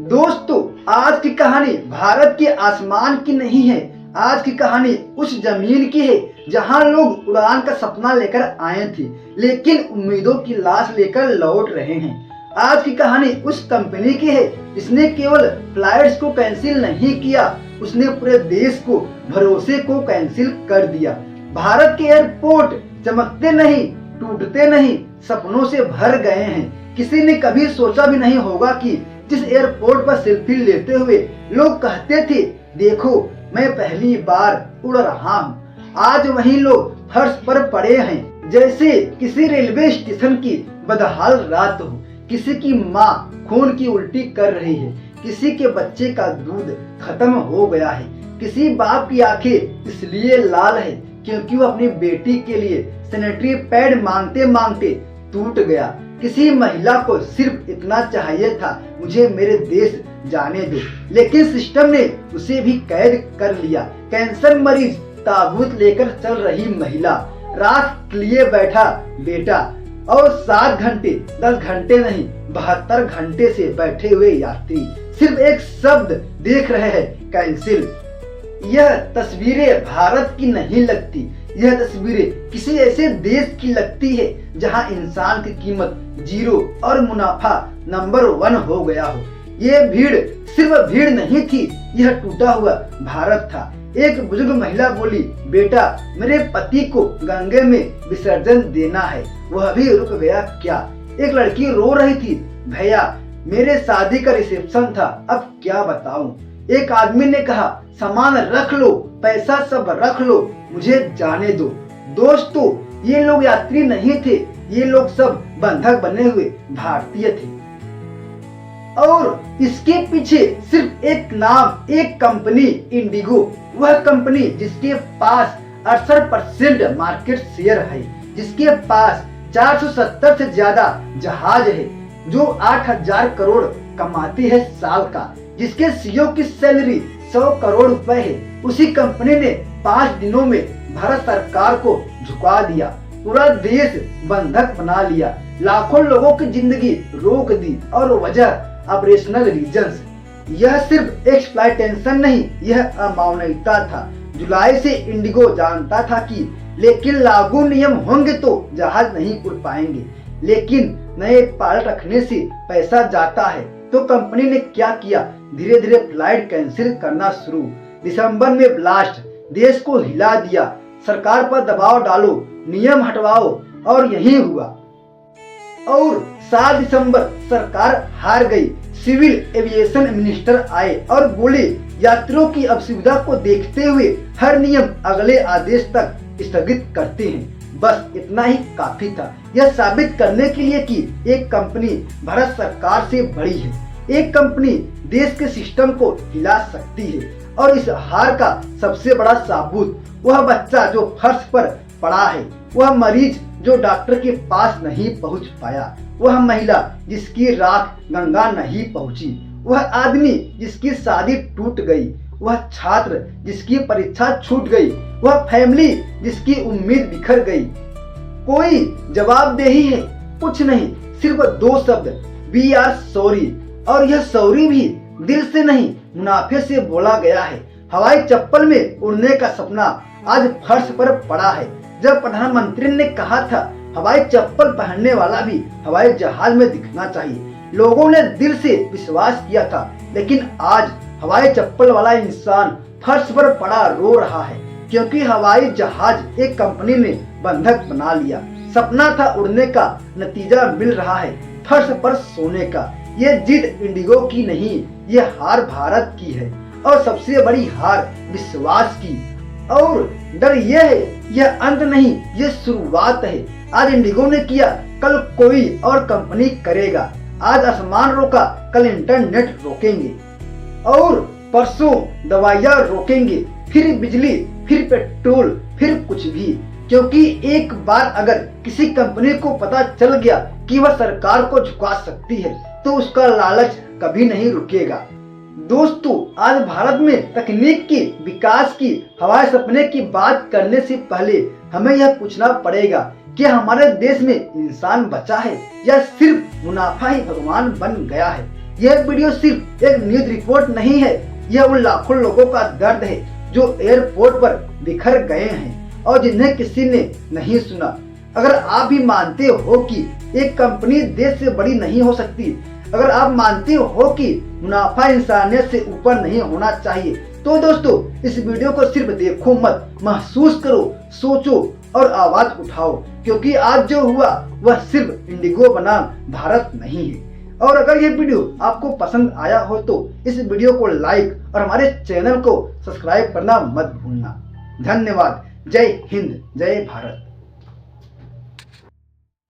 दोस्तों, आज की कहानी भारत के आसमान की नहीं है। आज की कहानी उस जमीन की है जहां लोग उड़ान का सपना लेकर आए थे, लेकिन उम्मीदों की लाश लेकर लौट रहे हैं। आज की कहानी उस कंपनी की है जिसने केवल फ्लाइट्स को कैंसिल नहीं किया, उसने पूरे देश को भरोसे को कैंसिल कर दिया। भारत के एयरपोर्ट चमकते नहीं, टूटते नहीं, सपनों से भर गए हैं। किसी ने कभी सोचा भी नहीं होगा कि जिस एयरपोर्ट पर सेल्फी लेते हुए लोग कहते थे, देखो मैं पहली बार उड़ रहा हूँ, आज वही लोग फर्श पर पड़े हैं जैसे किसी रेलवे स्टेशन की बदहाल रात हो। किसी की माँ खून की उल्टी कर रही है, किसी के बच्चे का दूध खत्म हो गया है, किसी बाप की आंखें इसलिए लाल है क्योंकि वो अपनी बेटी के लिए सैनिटरी पैड मांगते मांगते टूट गया। किसी महिला को सिर्फ इतना चाहिए था, मुझे मेरे देश जाने दो, लेकिन सिस्टम ने उसे भी कैद कर लिया। कैंसर मरीज, ताबूत लेकर चल रही महिला, रात लिए बैठा बेटा और 7 घंटे 10 घंटे नहीं 72 घंटे से बैठे हुए यात्री सिर्फ एक शब्द देख रहे हैं, कैंसिल। यह तस्वीरें भारत की नहीं लगती, यह तस्वीरें किसी ऐसे देश की लगती है जहां इंसान की कीमत 0 और मुनाफा नंबर 1 हो गया हो। ये भीड़ सिर्फ भीड़ नहीं थी, यह टूटा हुआ भारत था। एक बुजुर्ग महिला बोली, बेटा मेरे पति को गंगे में विसर्जन देना है, वह भी रुक गया क्या? एक लड़की रो रही थी, भैया मेरे शादी का रिसेप्शन था, अब क्या बताऊं? एक आदमी ने कहा, सामान रख लो, पैसा सब रख लो, मुझे जाने दो। दोस्तों, ये लोग यात्री नहीं थे, ये लोग सब बंधक बने हुए भारतीय थे। और इसके पीछे सिर्फ एक नाम, एक कंपनी, इंडिगो। वह कंपनी जिसके पास 68% मार्केट शेयर है, जिसके पास 470 से ज्यादा जहाज है, जो 8000 करोड़ कमाती है साल का, जिसके सीईओ की सैलरी 100 करोड़ रुपए है। उसी कंपनी ने 5 दिनों में भारत सरकार को झुका दिया, पूरा देश बंधक बना लिया, लाखों लोगों की जिंदगी रोक दी। और वजह ऑपरेशनल रीजंस। यह सिर्फ एक्सप्लॉयटेशन नहीं, यह अमानवीयता था। जुलाई से इंडिगो जानता था कि लेकिन लागू नियम होंगे तो जहाज नहीं उड़ पाएंगे, लेकिन नए पायलट रखने से पैसा जाता है। तो कंपनी ने क्या किया, धीरे धीरे फ्लाइट कैंसिल करना शुरू। दिसंबर में ब्लास्ट, देश को हिला दिया, सरकार पर दबाव डालो, नियम हटवाओ, और यही हुआ। और 7 दिसंबर सरकार हार गई। सिविल एविएशन मिनिस्टर आए और बोले, यात्रियों की असुविधा को देखते हुए हर नियम अगले आदेश तक स्थगित करते हैं। बस इतना ही काफी था, यह साबित करने के लिए कि एक कंपनी भारत सरकार से बड़ी है, एक कंपनी देश के सिस्टम को हिला सकती है। और इस हार का सबसे बड़ा सबूत, वह बच्चा जो फर्श पर पड़ा है, वह मरीज जो डॉक्टर के पास नहीं पहुंच पाया, वह महिला जिसकी राख गंगा नहीं पहुंची, वह आदमी जिसकी शादी टूट गई, वह छात्र जिसकी परीक्षा छूट गई, वह फैमिली जिसकी उम्मीद बिखर गई। कोई जवाबदेही है? कुछ नहीं, सिर्फ 2 शब्द, वी आर सॉरी। और यह सॉरी भी दिल से नहीं, मुनाफे से बोला गया है। हवाई चप्पल में उड़ने का सपना आज फर्श पर पड़ा है। जब प्रधानमंत्री ने कहा था, हवाई चप्पल पहनने वाला भी हवाई जहाज में दिखना चाहिए, लोगों ने दिल से विश्वास किया था। लेकिन आज हवाई चप्पल वाला इंसान फर्श पर पड़ा रो रहा है, क्योंकि हवाई जहाज एक कंपनी ने बंधक बना लिया। सपना था उड़ने का, नतीजा मिल रहा है फर्श पर सोने का। ये जिद इंडिगो की नहीं, ये हार भारत की है, और सबसे बड़ी हार विश्वास की। और डर यह है, यह अंत नहीं, ये शुरुआत है। आज इंडिगो ने किया, कल कोई और कंपनी करेगा। आज आसमान रोका, कल इंटरनेट रोकेंगे, और परसों दवाइयाँ रोकेंगे, फिर बिजली, फिर पेट्रोल, फिर कुछ भी। क्योंकि एक बार अगर किसी कंपनी को पता चल गया कि वह सरकार को झुका सकती है, तो उसका लालच कभी नहीं रुकेगा। दोस्तों, आज भारत में तकनीक की विकास की, हवाई सपने की बात करने से पहले हमें यह पूछना पड़ेगा कि हमारे देश में इंसान बचा है या सिर्फ मुनाफा ही भगवान बन गया है। यह वीडियो सिर्फ एक न्यूज रिपोर्ट नहीं है, यह उन लाखों लोगों का दर्द है जो एयरपोर्ट पर बिखर गए हैं और जिन्हें किसी ने नहीं सुना। अगर आप भी मानते हो कि एक कंपनी देश से बड़ी नहीं हो सकती, अगर आप मानते हो कि मुनाफा इंसानियत से ऊपर नहीं होना चाहिए, तो दोस्तों इस वीडियो को सिर्फ देखो मत, महसूस करो, सोचो और आवाज उठाओ, क्योंकि आज जो हुआ वह सिर्फ इंडिगो बनाम भारत नहीं है। और अगर ये वीडियो आपको पसंद आया हो तो इस वीडियो को लाइक और हमारे चैनल को सब्सक्राइब करना मत भूलना। धन्यवाद। जय हिंद, जय भारत।